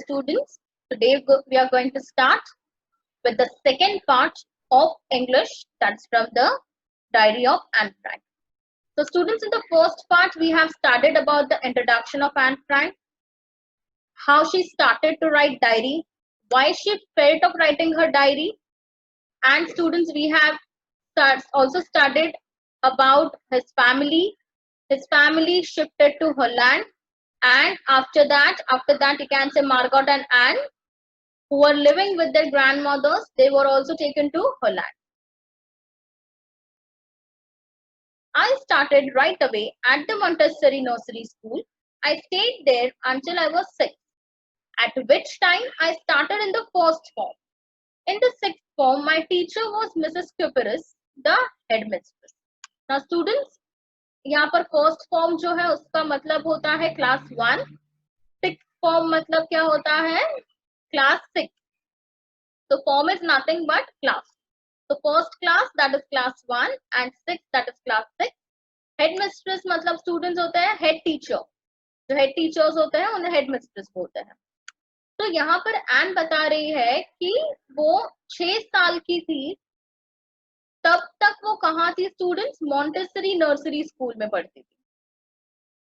students, today we are going to start with the second part of English, that's from the Diary of Anne Frank. So students, in the first part we have studied about the introduction of Anne Frank, how she started to write diary, why she felt of writing her diary, and students, we have also studied about his family. His family shifted to Holland, and after that you can say Margot and Anne, who were living with their grandmothers, they were also taken to Holland. I started right away at the Montessori Nursery School. I stayed there until I was 6, at which time I started in the first form. In the sixth form, my teacher was Mrs. Kuperus, the headmistress. Now students, यहाँ पर first form जो है उसका मतलब होता है class 1, six form मतलब क्या होता है क्लास 6. तो form is nothing but class. तो first class that is class 1 and six that is class 6. Headmistress मतलब स्टूडेंट्स होते हैं हेड टीचर, जो हेड टीचर्स होते हैं उन्हें हेडमिस्ट्रेस बोलते हैं. तो यहाँ पर एन बता रही है कि वो 6 साल की थी तब तक वो कहाँ थी स्टूडेंट्स, मॉन्टेसरी नर्सरी स्कूल में पढ़ती थी.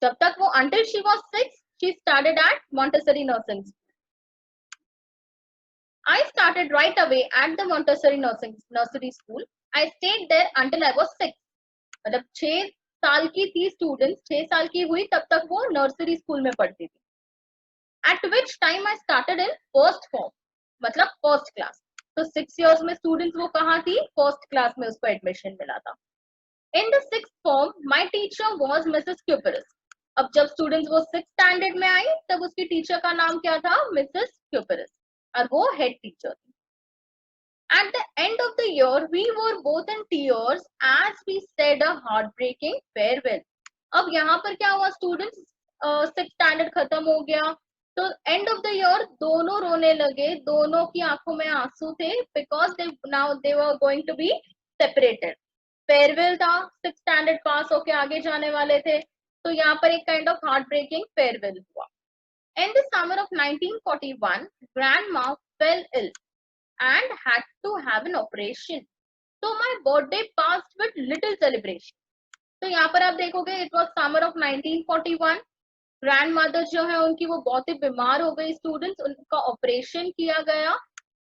जब तक वो until she was 6 she started at Montessori nursery school. I started right away at the Montessori nursery school. I stayed there until I was 6. मतलब 6 साल की थी स्टूडेंट्स, 6 साल की हुई तब तक वो नर्सरी स्कूल में पढ़ती थी. At which time I started in first form, मतलब फर्स्ट क्लास. तो 6 years में स्टूडेंट्स वो कहाँ थी, फर्स्ट क्लास में उसको एडमिशन मिला था. In the sixth form, my teacher was Mrs. Kuperus. अब जब स्टूडेंट्स वो 6th स्टैंडर्ड में आई तब उसकी टीचर का नाम क्या था, मिसेस क्यूपरस, और वो हेड टीचर थी. At the end of the year, we were both in tears as we said a heartbreaking farewell. अब यहाँ पर क्या हुआ स्टूडेंट्स, 6th स्टैंडर्ड खत्म हो गया तो एंड ऑफ द ईयर दोनों रोने लगे, दोनों की आंखों में आंसू थे, because they were going to be separated. Farewell था, 6th स्टैंडर्ड पास होके आगे जाने वाले थे, तो यहाँ पर एक kind of heart breaking farewell हुआ. In the summer of 1941, grandma fell ill and had to have an operation. So my birthday passed with little celebration. तो यहाँ पर आप देखोगे it was summer of 1941. Grand mother जो है उनकी वो बहुत ही बीमार हो गई स्टूडेंट्स, उनका ऑपरेशन किया गया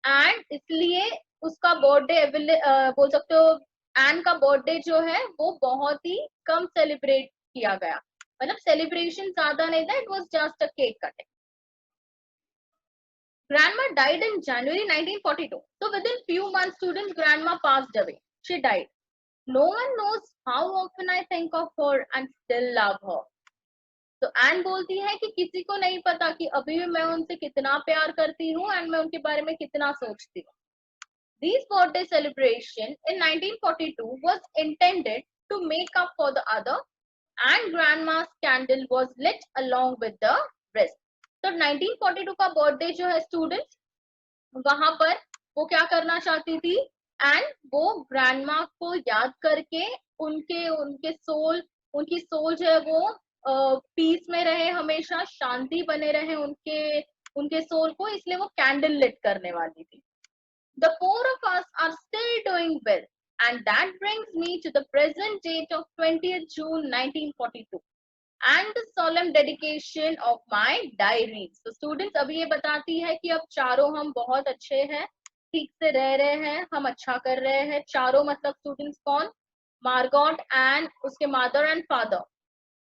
एंड इसलिए उसका बर्थडे बोल सकते हो एन का बर्थडे जो है वो बहुत ही कम सेलिब्रेट किया गया, मतलब सेलिब्रेशन ज्यादा नहीं था, it was just a cake cutting. Grandma died in January 1942. So within few months students grandma passed away, she died. No one knows how often I think of her and still love her. तो N बोलती है कि किसी को नहीं पता कि अभी भी मैं उनसे कितना प्यार करती हूँ एंड मैं उनके बारे में कितना सोचती हूँ. This birthday celebration in 1942 was intended to make up for the other, and grandma's candle was lit along with the rest. तो 1942 का बर्थडे जो है स्टूडेंट्स, वहां पर वो क्या करना चाहती थी एंड वो ग्रैंडमा को याद करके उनकी सोल जो है वो पीस में रहे, हमेशा शांति बने रहे उनके सोल को, इसलिए वो कैंडल लिट करने वाली थी. The four of us are still doing well, and that brings me to the present date of 20th June 1942 and the solemn dedication of my diaries. So students, अभी ये बताती है कि अब चारों हम बहुत अच्छे हैं, ठीक से रह रहे हैं, हम अच्छा कर रहे हैं. चारों मतलब स्टूडेंट्स कौन, मार्गॉट एंड उसके mother and father,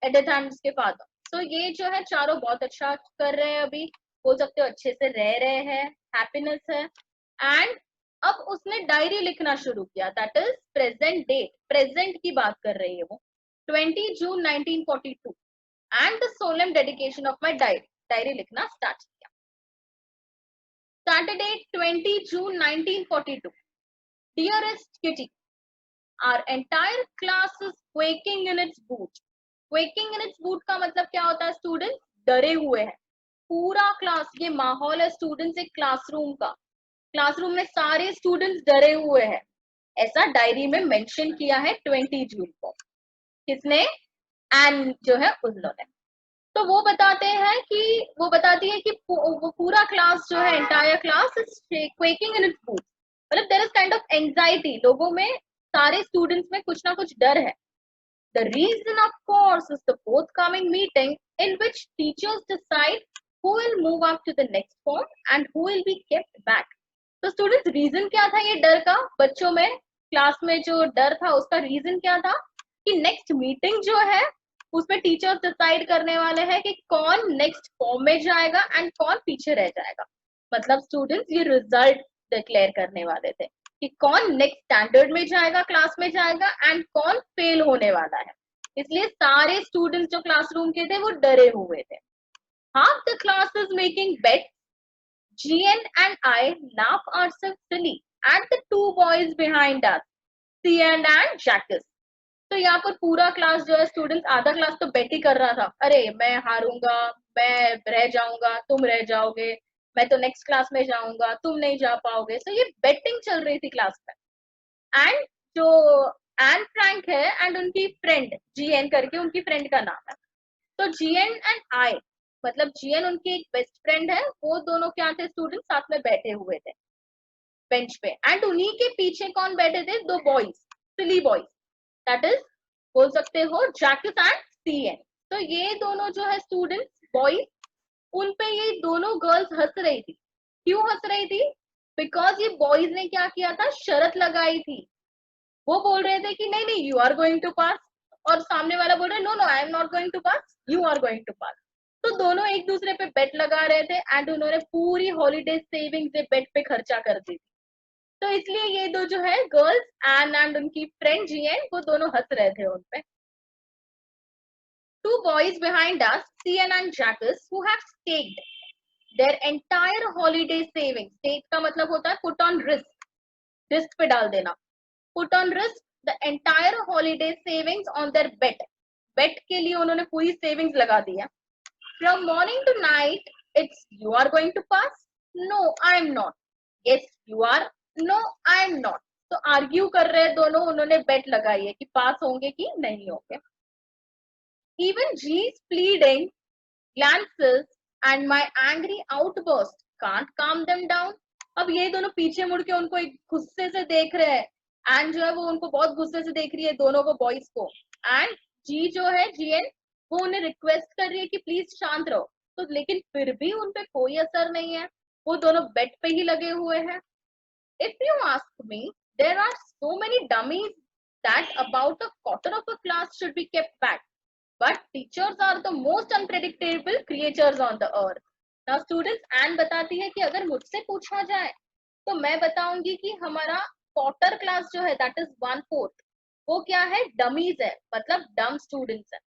Edith and उसके फादर. तो ये जो है चारों बहुत अच्छा कर रहे हैं, अभी बोल सकते हो अच्छे से रह रहे हैं, हैप्पीनेस है. एंड अब उसने डायरी लिखना शुरू किया, that is present date, present की बात कर रही है वो, 20 June 1942 and the solemn dedication of my diary लिखना स्टार्ट किया. Saturday 20 June 1942. Dearest Kitty, our entire class is quaking in its boot. Quaking in its boot का मतलब क्या होता है स्टूडेंट्स, डरे हुए हैं. पूरा क्लास, ये माहौल है स्टूडेंट्स एक क्लासरूम का, क्लासरूम में सारे स्टूडेंट्स डरे हुए हैं, ऐसा डायरी में मेंशन किया है 20 जून को. किसने, एन जो है उन्होंने. तो वो बताते हैं कि वो बताती है कि वो पूरा क्लास जो है, entire class is quaking in its boot, मतलब there is kind of anxiety, लोगों में, सारे स्टूडेंट्स में कुछ ना कुछ डर है. The reason, of course, is the forthcoming meeting in which teachers decide who will move up to the next form and who will be kept back. तो स्टूडेंट्स, रीजन क्या था ये डर का? बच्चों में, क्लास में जो डर था उसका रीजन क्या था कि नेक्स्ट मीटिंग जो है उसमें टीचर्स डिसाइड करने वाले हैं कि कौन नेक्स्ट फॉर्म में जाएगा एंड कौन पीछे रह जाएगा. मतलब स्टूडेंट्स ये रिजल्ट डिक्लेयर करने वाले थे कि कौन नेक्स्ट स्टैंडर्ड में जाएगा, क्लास में जाएगा एंड कौन फेल होने वाला है. इसलिए सारे स्टूडेंट्स जो क्लासरूम के थे वो डरे हुए थे. Half the class is making bet. GN and I laugh ourselves silly at the two boys behind us, CN and Jacques. तो यहाँ पर पूरा क्लास जो है, स्टूडेंट्स आधा क्लास तो बेट ही कर रहा था, अरे मैं हारूंगा, मैं रह जाऊंगा, तुम रह जाओगे, मैं तो नेक्स्ट क्लास में जाऊंगा, तुम नहीं जा पाओगे. तो ये बेटिंग चल रही थी क्लास में. एंड जो एन फ्रैंक है एंड उनकी फ्रेंड GN करके उनकी फ्रेंड का नाम है. तो GN एंड आई, मतलब GN उनकी एक बेस्ट फ्रेंड है, वो दोनों क्या थे स्टूडेंट, साथ में बैठे हुए थे बेंच पे. एंड उन्हीं के पीछे कौन बैठे थे? दो boys, silly boys, that is बोल सकते हो जैकिस एंड CN. तो ये दोनों जो है स्टूडेंट्स बॉयज, उन पे ये दोनों गर्ल्स हंस रही थी. क्यों हंस रही थी? बिकॉज ये बॉयज ने क्या किया था, शर्त लगाई थी. वो बोल रहे थे कि नहीं नहीं you are going to pass, और सामने वाला बोल रहे no no I am not going to pass, you are going to pass. तो दोनों एक दूसरे पे बेट लगा रहे थे एंड उन्होंने पूरी हॉलीडे सेविंग्स बेट पे खर्चा कर दी थी. तो इसलिए ये दो जो है गर्ल्स एन एंड उनकी फ्रेंड GN, वो दोनों हंस रहे थे उन पे. Two boys behind us, CN and Jacques, who have staked their entire holiday savings. Stake का मतलब होता है put on risk, रिस्क पे डाल देना. Put on risk the entire holiday savings on their bet. Bet के लिए उन्होंने पूरी सेविंग्स लगा दी है. From morning to night, it's you are going to pass. No, I am not. Yes, you are. No, I am not. तो argue कर रहे हैं दोनों, उन्होंने बेट लगाई है कि पास होंगे कि नहीं होंगे. Even G's pleading glances and my angry outburst can't calm them down. अब ये दोनों पीछे मुड़ के उनको एक गुस्से से देख रहे हैं एंड जो है वो उनको बहुत गुस्से से देख रही है दोनों को, बॉयज को. एंड जी जो है GN, वो उन्हें रिक्वेस्ट कर रही है कि प्लीज शांत रहो. तो लेकिन फिर भी उन पे कोई असर नहीं है, वो दोनों बेट पे ही लगे हुए हैं. If you ask me, there are so many dummies that about a quarter of a class should be kept back. But teachers are the most unpredictable creatures on the earth. Now students, Anne बताती है कि अगर मुझसे पूछा जाए तो मैं बताऊंगी कि हमारा क्वार्टर क्लास जो है दैट इज 1/4, वो क्या है, डमीज है, मतलब डम स्टूडेंट्स है.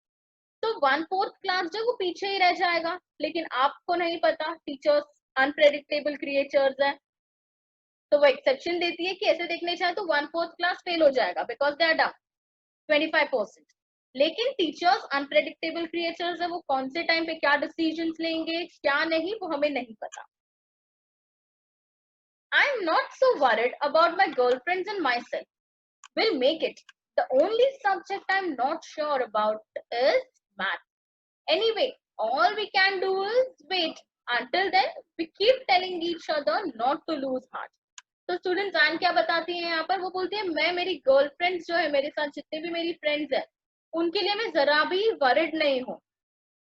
तो 1/4 क्लास जो वो पीछे ही रह जाएगा. लेकिन आपको नहीं पता टीचर्स अनप्रेडिक्टेबल क्रिएचर्स है, तो वो एक्सेप्शन देती है कि ऐसे देखने जाए तो 1/4 क्लास फेल हो जाएगा बिकॉज दे आर डम 25%. लेकिन टीचर्स अनप्रेडिक्टेबल क्रिएचर्स है, वो कौन से टाइम पे क्या डिसीजंस लेंगे क्या नहीं, वो हमें नहीं पता. आई am not so worried about my girlfriends and my self, will make it. The only subject I am not sure about is math. Anyway, all we can do is wait. Until then, we keep telling each other not to lose heart. तो student जान क्या बताती है यहाँ पर, वो बोलती है मैं मेरी गर्लफ्रेंड्स जो है, मेरे साथ जितने भी मेरी फ्रेंड्स हैं, उनके लिए मैं जरा भी वरिड नहीं हूँ.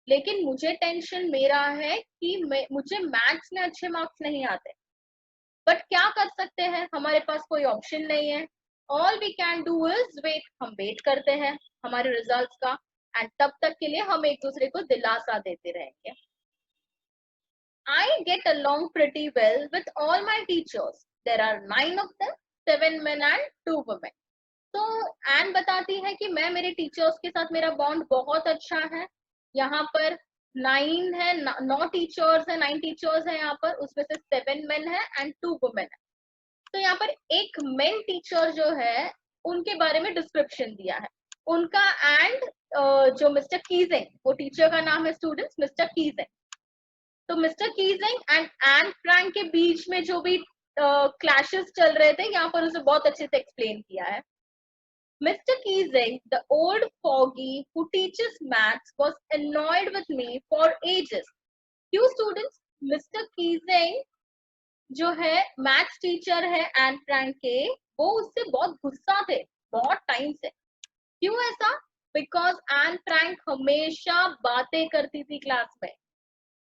लेकिन मुझे टेंशन मेरा है कि मुझे मैथ्स में अच्छे मार्क्स नहीं आते. बट क्या कर सकते हैं, हमारे पास कोई ऑप्शन नहीं है. All we can do is wait. हम वेट करते हैं हमारे रिजल्ट्स का एंड तब तक के लिए हम एक दूसरे को दिलासा देते रहेंगे. I get along pretty well with all my teachers. There are 9 of them, 7 men and 2 women. तो एन बताती है कि मैं मेरे टीचर्स के साथ मेरा बॉन्ड बहुत अच्छा है. यहाँ पर 9 है, 9 टीचर्स है, 9 टीचर्स है यहाँ पर, उसमें से 7 men है एंड 2 women है. तो यहाँ पर एक मेन टीचर जो है उनके बारे में डिस्क्रिप्शन दिया है उनका. एंड जो मिस्टर कीजिंग, वो टीचर का नाम है स्टूडेंट्स मिस्टर कीजिंग. तो mister Keesing and Anne Frank के बीच में जो भी क्लैशेस चल रहे थे यहाँ पर उसे बहुत अच्छे से एक्सप्लेन किया है. Mr. Keesing, the old fogey who teaches maths, was annoyed with me for ages. क्यों students? Mr. Keesing जो है मैथ्स टीचर है एन फ्रैंक के, वो उससे बहुत गुस्सा थे बहुत टाइम से। क्यों ऐसा? बिकॉज एन फ्रैंक हमेशा बातें करती थी क्लास में,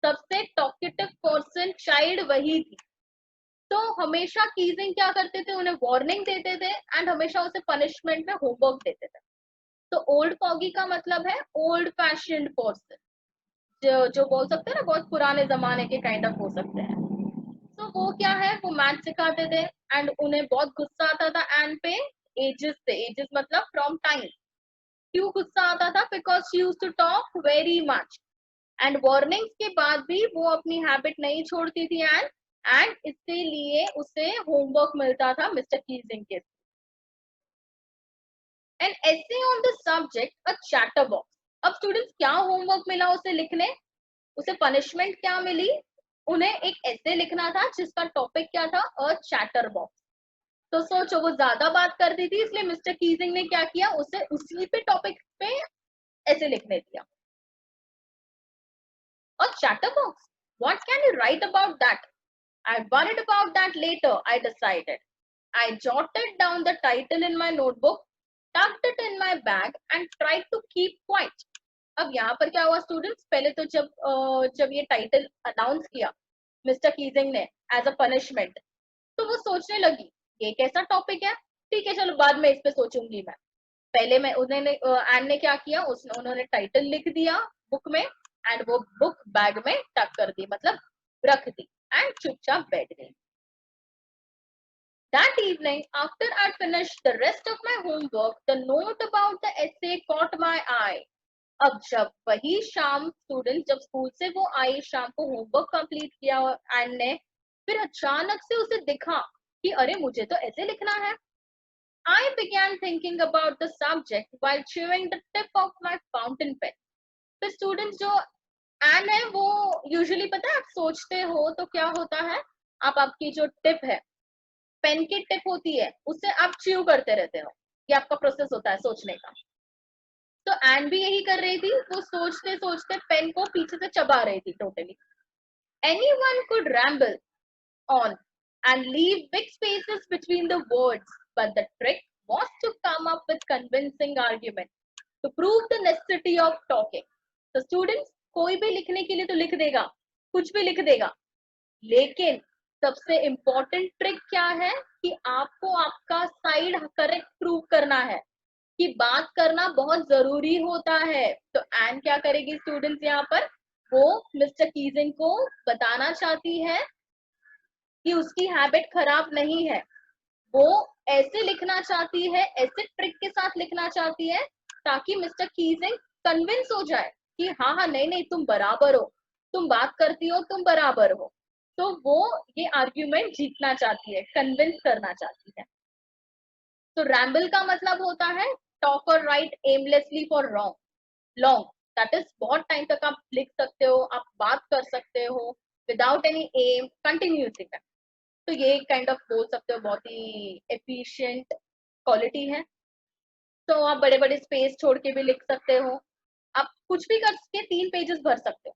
सबसे टॉकेटिव पर्सन चाइल्ड वही थी। तो हमेशा कीजिंग क्या करते थे, उन्हें वार्निंग देते थे एंड हमेशा उसे पनिशमेंट में होमवर्क देते थे। तो ओल्ड फॉगी का मतलब है ओल्ड फैशन्ड पर्सन, जो बोल सकते हैं ना बहुत पुराने जमाने के काइंड ऑफ हो सकते हैं। तो वो क्या है, वो मैथ सिखाते थे एंड उन्हें बहुत गुस्सा आता था एंड पे एजेस से, एजेस मतलब फ्रॉम टाइम। क्यों गुस्सा आता था? Because she used to talk very much and warnings के बाद भी वो अपनी हैबिट नहीं छोड़ती थी एंड इसीलिए उसे होमवर्क मिलता था मिस्टर कीजिंग के। An essay on the subject a chatter box. अब स्टूडेंट्स क्या होमवर्क मिला उसे लिखने, उसे पनिशमेंट क्या मिली? उन्हें एक ऐसे लिखना था जिसका टॉपिक क्या था, अ चैटर बॉक्स। तो सोचो वो ज्यादा बात करती थी, इसलिए मिस्टर कीजिंग ने क्या किया, उसे उसी पे टॉपिक पे ऐसे लिखने दिया। और chatter box, what can you right about that? I worried about that later, I decided. I jotted down the title in my notebook, tucked it in my bag and tried to keep quiet. अब यहाँ पर क्या हुआ students, पहले तो जब ये title announce किया मिस्टर कीजिंग ने एज अ पनिशमेंट, तो वो सोचने लगी ये कैसा टॉपिक है, ठीक है चलो बाद में इस पे सोचूंगी मैं। पहले मैं उन्होंने एन ने क्या किया, उन्होंने टाइटल लिख दिया बुक में एंड वो बुक बैग में टक कर दी, मतलब रख दी एंड चुपचाप बैठ गई। That evening, after I'd finished the rest of my homework, the note about the essay caught my eye. अब जब वही शाम स्टूडेंट, जब स्कूल से वो आई शाम को होमवर्क कंप्लीट किया एंड ने, फिर अचानक से उसे दिखा कि अरे मुझे तो ऐसे लिखना है। I began thinking about the subject while chewing the tip of my fountain pen. तो स्टूडेंट्स जो एन है वो यूजुअली पता है आप सोचते हो तो क्या होता है, आप आपकी जो टिप है, पेन की टिप होती है, उससे आप च्यू करते रहते हो, ये आपका प्रोसेस होता है सोचने का। तो एन भी यही कर रही थी, वो सोचते सोचते पेन को पीछे से चबा रही थी totally. Anyone could ramble on and leave big spaces between the words, but the trick was to come up with convincing argument to prove the necessity of talking. तो स्टूडेंट्स कोई भी लिखने के लिए तो लिख देगा, कुछ भी लिख देगा, लेकिन सबसे इम्पोर्टेंट ट्रिक क्या है कि आपको आपका साइड करेक्ट प्रूव करना है, कि बात करना बहुत जरूरी होता है। तो एन क्या करेगी स्टूडेंट्स यहाँ पर, वो मिस्टर कीजिंग को बताना चाहती है कि उसकी हैबिट खराब नहीं है, वो ऐसे लिखना चाहती है, ऐसे ट्रिक के साथ लिखना चाहती है ताकि मिस्टर कीजिंग कन्विंस हो जाए कि हाँ हाँ नहीं नहीं तुम बराबर हो, तुम बात करती हो, तुम बराबर हो। तो वो ये आर्ग्यूमेंट जीतना चाहती है, कन्विंस करना चाहती है। तो रैम्बल का मतलब होता है टॉक और right aimlessly for long, that is बहुत टाइम तक आप लिख सकते हो, आप बात कर सकते हो विदाउट एनी एम, कंटिन्यूसली। तो ये काइंड ऑफ बोल सकते हो बहुत ही एफिशिएंट क्वालिटी है। तो आप बड़े बड़े स्पेस छोड़ के भी लिख सकते हो, आप कुछ भी करके 3 पेजेस भर सकते हो,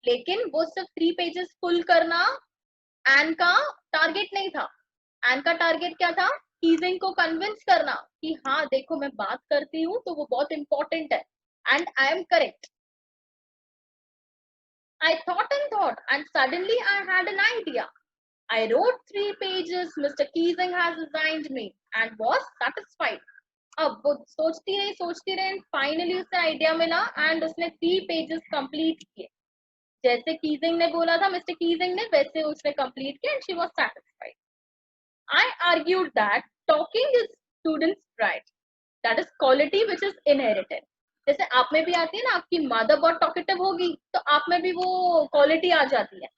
लेकिन वो सिर्फ 3 पेजेस फुल करना एन का टारगेट नहीं था। एन का टारगेट क्या था, कीजिंग को कन्विंस करना कि हाँ देखो मैं बात करती हूँ तो वो बहुत इंपॉर्टेंट है and I am correct. I thought and suddenly I had an idea. I wrote 3 pages Mr. Keesing has assigned me and was satisfied. अब वो सोचती रही फाइनली उसे आइडिया मिला एंड उसने 3 पेजेस कंप्लीट किए, जैसे कीजिंग ने बोला था मिस्टर कीजिंग ने वैसे उसने कंप्लीट किया and she was satisfied. I argued that talking is students right, that is quality which is inherited. जैसे आप में भी आती है ना, आपकी मदर बहुत टॉकेटिव होगी तो आप में भी वो क्वालिटी आ जाती है।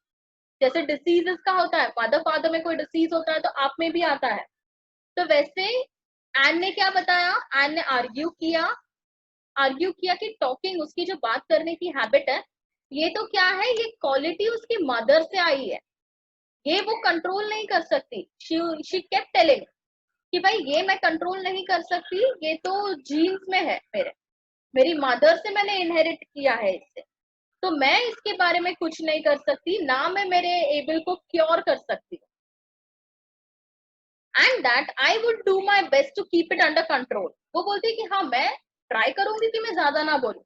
जैसे डिसीजेस का होता है, मदर फादर में कोई डिसीज होता है तो आप में भी आता है। तो वैसे एन ने क्या बताया, एन ने आर्ग्यू किया कि टॉकिंग, उसकी जो बात करने की हैबिट है, ये तो क्या है, ये क्वालिटी उसकी मदर से आई है, ये वो कंट्रोल नहीं कर सकती। शी केप्ट टेलिंग कि भाई ये मैं कंट्रोल नहीं कर सकती, ये तो जीन्स में है, मेरी मदर से मैंने इनहेरिट किया है इससे, तो मैं इसके बारे में कुछ नहीं कर सकती, ना मैं मेरे एबल को क्योर कर सकती हूँ, and that I would do my best to keep it under control. वो बोलती है कि हाँ मैं ट्राई करूंगी कि मैं ज्यादा ना बोलूं,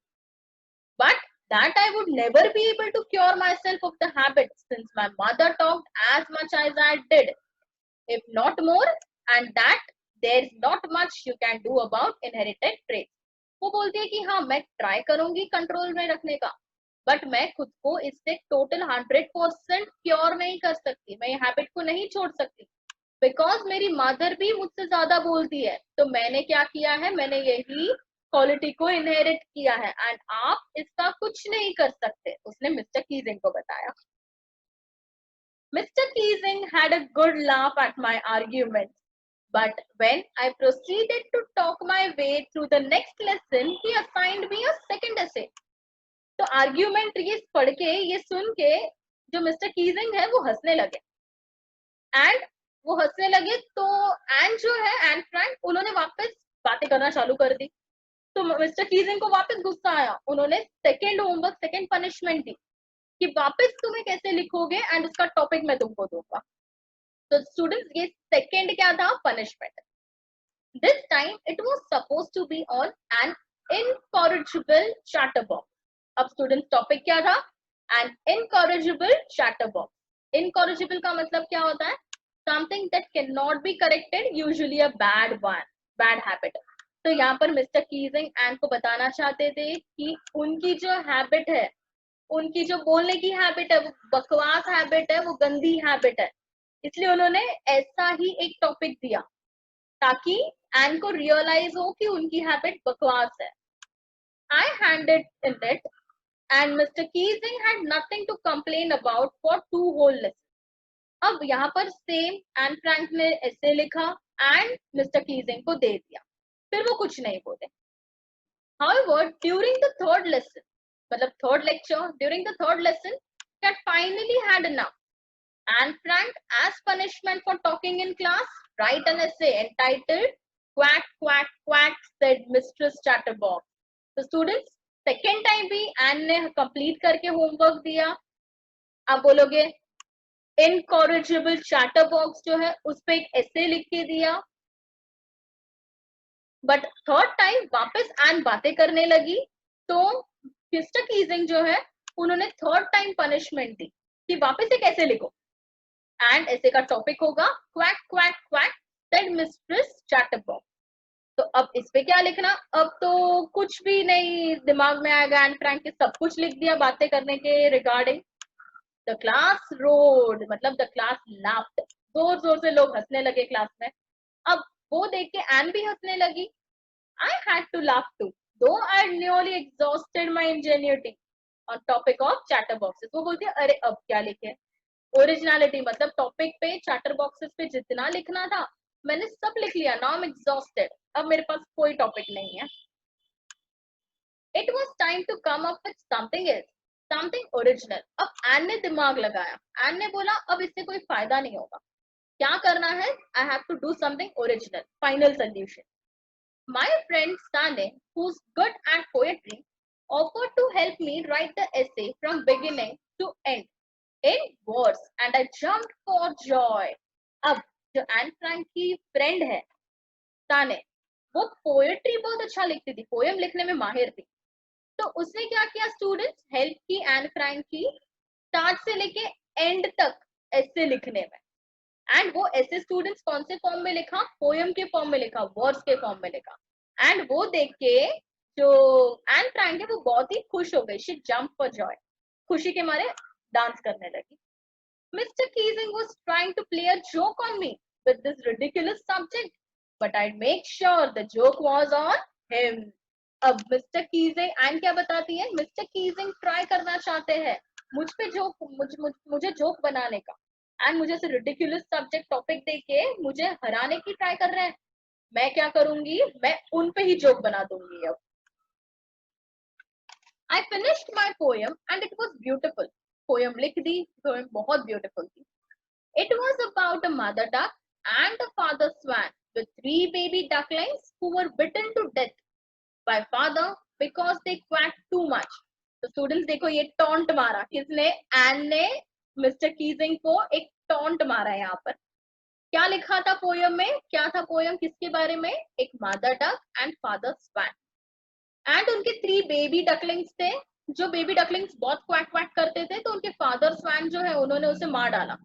but that I would never be able to cure myself of the habit since my mother talked as much as I did, if not more, and that there's not much you can do about inherited traits. वो बोलती है कि हाँ मैं try करूंगी control में रखने का, बट मैं खुद को इससे टोटल 100% क्योर नहीं कर सकती, मैं ये हैबिट को नहीं छोड़ सकती, बिकॉज मेरी मदर भी मुझसे ज्यादा बोलती है, तो मैंने क्या किया है, मैंने यही क्वालिटी को इनहेरिट किया है, एंड आप इसका कुछ नहीं कर सकते, उसने मिस्टर कीजिंग को बताया। Mr. Keesing had a good laugh at my argument, but when I proceeded to talk my way through the next lesson, he assigned me a second essay. तो आर्ग्यूमेंट ये पढ़ के, ये सुन के जो मिस्टर कीजिंग है वो हंसने लगे, एंड वो हंसने लगे तो एंड जो है एंड फ्रैंक, उन्होंने वापस बातें करना चालू कर दी। तो मिस्टर कीजिंग को वापस गुस्सा आया, उन्होंने सेकेंड होमवर्क, सेकेंड पनिशमेंट दी कि वापस तुम्हें कैसे लिखोगे, एंड उसका टॉपिक मैं तुमको दूंगा। तो स्टूडेंट्स ये सेकेंड क्या था, punishment. This time it was suppose to be on an incorrigible chatterbox. अब स्टूडेंट्स टॉपिक क्या था, एन इनकॉरिजिबल चैटरबॉक्स। इनकॉरिजिबल का मतलब क्या होता है, something that can not be corrected, usually a bad one, bad habit. तो यहाँ पर मिस्टर कीजिंग एंड को बताना चाहते थे कि उनकी जो हैबिट है, उनकी जो बोलने की हैबिट है, वो बकवास हैबिट है, वो गंदी हैबिट है, इसलिए उन्होंने ऐसा ही एक टॉपिक दिया ताकि एन को रियलाइज हो कि उनकी हैबिट बकवास है। I handed in it, and Mr. Keesing had nothing to complain about for 2 whole lessons. अब यहाँ पर सेम एंड फ्रैंक ने ऐसे लिखा एंड मिस्टर कीजिंग को दे दिया, फिर वो कुछ नहीं बोले। However, during the third lesson, मतलब third lecture, during the third lesson, he had finally had enough. And Frank, as punishment for talking in class, write an essay entitled "Quack Quack Quack," said Mistress Chatterbox. तो students second time भी N ने complete करके homework दिया। आप बोलोगे incorrigible chatterbox जो है उस पे एक ऐसे लिख के दिया, बट थर्ड टाइम वापस एन बातें करने लगी, तो मिस्टर कीजिंग जो है उन्होंने थर्ड टाइम पनिशमेंट दी कि वापस से कैसे लिखो, एंड ऐसे का टॉपिक होगा quack quack quack said mistress chatterbox. तो अब इस पे क्या लिखना, अब तो कुछ भी नहीं दिमाग में आएगा, एंड फ्रैंक के सब कुछ लिख दिया बातें करने के रिगार्डिंग। द क्लास रोड मतलब द क्लास लाफ्ड, जोर जोर से लोग हंसने लगे क्लास में। अब वो देख के एन भी हंसने लगी। I had to laugh too, though I nearly exhausted my ingenuity on topic of chatter boxes। वो बोलती है अरे अब क्या लिखे, ओरिजिनलिटी मतलब टॉपिक पे चैटर बॉक्सेस पे जितना लिखना था मैंने सब लिख लिया, नाउ आई एम एग्जॉस्टेड, अब मेरे पास कोई टॉपिक नहीं है। It was time to come up with something else, something original. अब एन ने दिमाग लगाया, एन ने बोला अब इससे कोई फायदा नहीं होगा, क्या करना है, I have to do something original. Final solution, my friend Sanne who's good at poetry offered to help me write the essay from beginning to end in verse, and I jumped for joy। अब जो Anne Frank की friend है ताने, वो poetry बहुत अच्छा लिखती थी, पोएम लिखने में माहिर थी, तो उसने क्या किया स्टूडेंट्स, हेल्प की एन फ्रैंक की स्टार्ट से लेके एंड तक ऐसे लिखने में। एंड वो ऐसे स्टूडेंट्स कौन से फॉर्म में लिखा, पोएम के फॉर्म में लिखा, वर्स के फॉर्म में लिखा। एंड वो देख के जो एन फ्रैंक है वो बहुत ही खुश हो गई, शी जंप फॉर जॉय, खुशी के मारे डांस करने लगी। Mr. Keesing was trying to play a joke on me with this ridiculous subject, but I'd make sure the joke was on him। अब मिस्टर कीजिंग एंड क्या बताती है, mister Keesing try करना चाहते हैं मुझ पे जोक, मुझे जोक बनाने का, एंड मुझे से रिडिकुलस सब्जेक्ट टॉपिक देके मुझे हराने की ट्राई कर रहे हैं। मैं क्या करूंगी, मैं उन पे ही जोक बना दूंगी। अब I finished my poem and it was beautiful। Poem लिख दी, पोएम बहुत ब्यूटीफुल थी। It was about a mother duck and a father swan with 3 baby ducklings who were bitten to death by father because they quacked too much. तो students देखो ये taunt मारा किसने, N ने mister Keesing को एक taunt मारा यहाँ पर। क्या लिखा था पोयम में, क्या था पोयम किसके बारे में, एक mother duck and father swan, and उनके 3 बेबी डकलिंग्स थे। जो बेबी डकलिंग्स बहुत क्वैक क्वैक करते थे तो उनके फादर स्वैन जो है उन्होंने उसे मार डाला।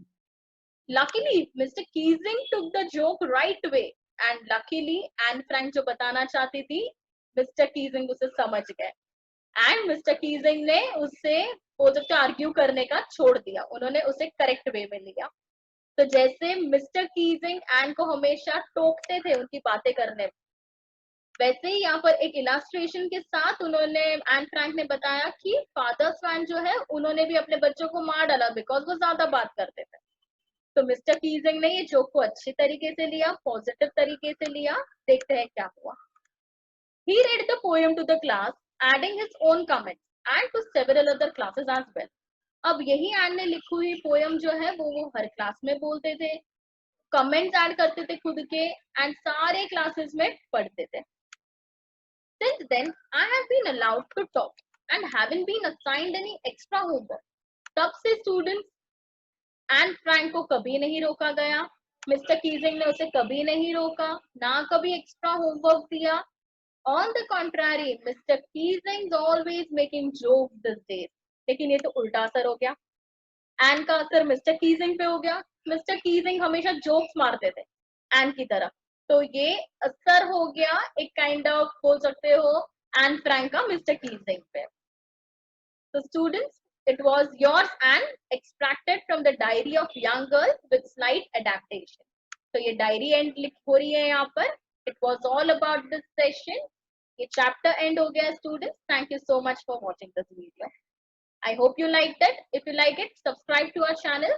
Luckily mister Keesing took the joke right way, and luckily Anne Frank जो बताना चाहती थी मिस्टर कीजिंग उसे समझ गए, एंड मिस्टर कीजिंग ने उससे वो जब आर्ग्यू करने का छोड़ दिया, उन्होंने उसे करेक्ट वे में लिया। तो जैसे मिस्टर कीजिंग एन को हमेशा टोकते थे उनकी बातें करने में, वैसे ही यहाँ पर एक इलास्ट्रेशन के साथ उन्होंने, एन फ्रैंक ने बताया कि फादर स्वैन जो है उन्होंने भी अपने बच्चों को मार डाला बिकॉज वो ज्यादा बात करते थे। तो मिस्टर कीजिंग ने ये जोक को अच्छी तरीके से लिया, पॉजिटिव तरीके से लिया। देखते हैं क्या हुआ। He read the poem to the class, adding his own comments and to several other classes as well. अब यही एन ने लिखी हुई पोयम जो है वो हर क्लास में बोलते थे, कमेंट्स ऐड करते थे खुद के, एंड सारे क्लासेस में पढ़ते थे। Since then, I have been allowed to talk and haven't been assigned any extra homework. तब से स्टूडेंट्स एन फ्रैंक को कभी नहीं रोका गया, मिस्टर कीजिंग ने उसे कभी नहीं रोका, ना कभी एक्स्ट्रा होमवर्क दिया। On the contrary, Mr. Keesing is always making jokes these days. लेकिन ये तो उल्टा असर हो गया, एन का असर मिस्टर कीजिंग पे हो गया। मिस्टर कीजिंग हमेशा जोक्स मारते थे एन की तरफ, तो ये असर हो गया एक काइंड ऑफ बोल सकते हो एन फ्रैंक का मिस्टर कीजिंग पे। So students, it was yours and extracted from the diary of young girl with slight adaptation. तो ये डायरी एंड लिख हो रही है यहाँ पर। It was all about this session. ये chapter end हो गया students. Thank you so much for watching this video. I hope you liked it. If you like it, subscribe to our channel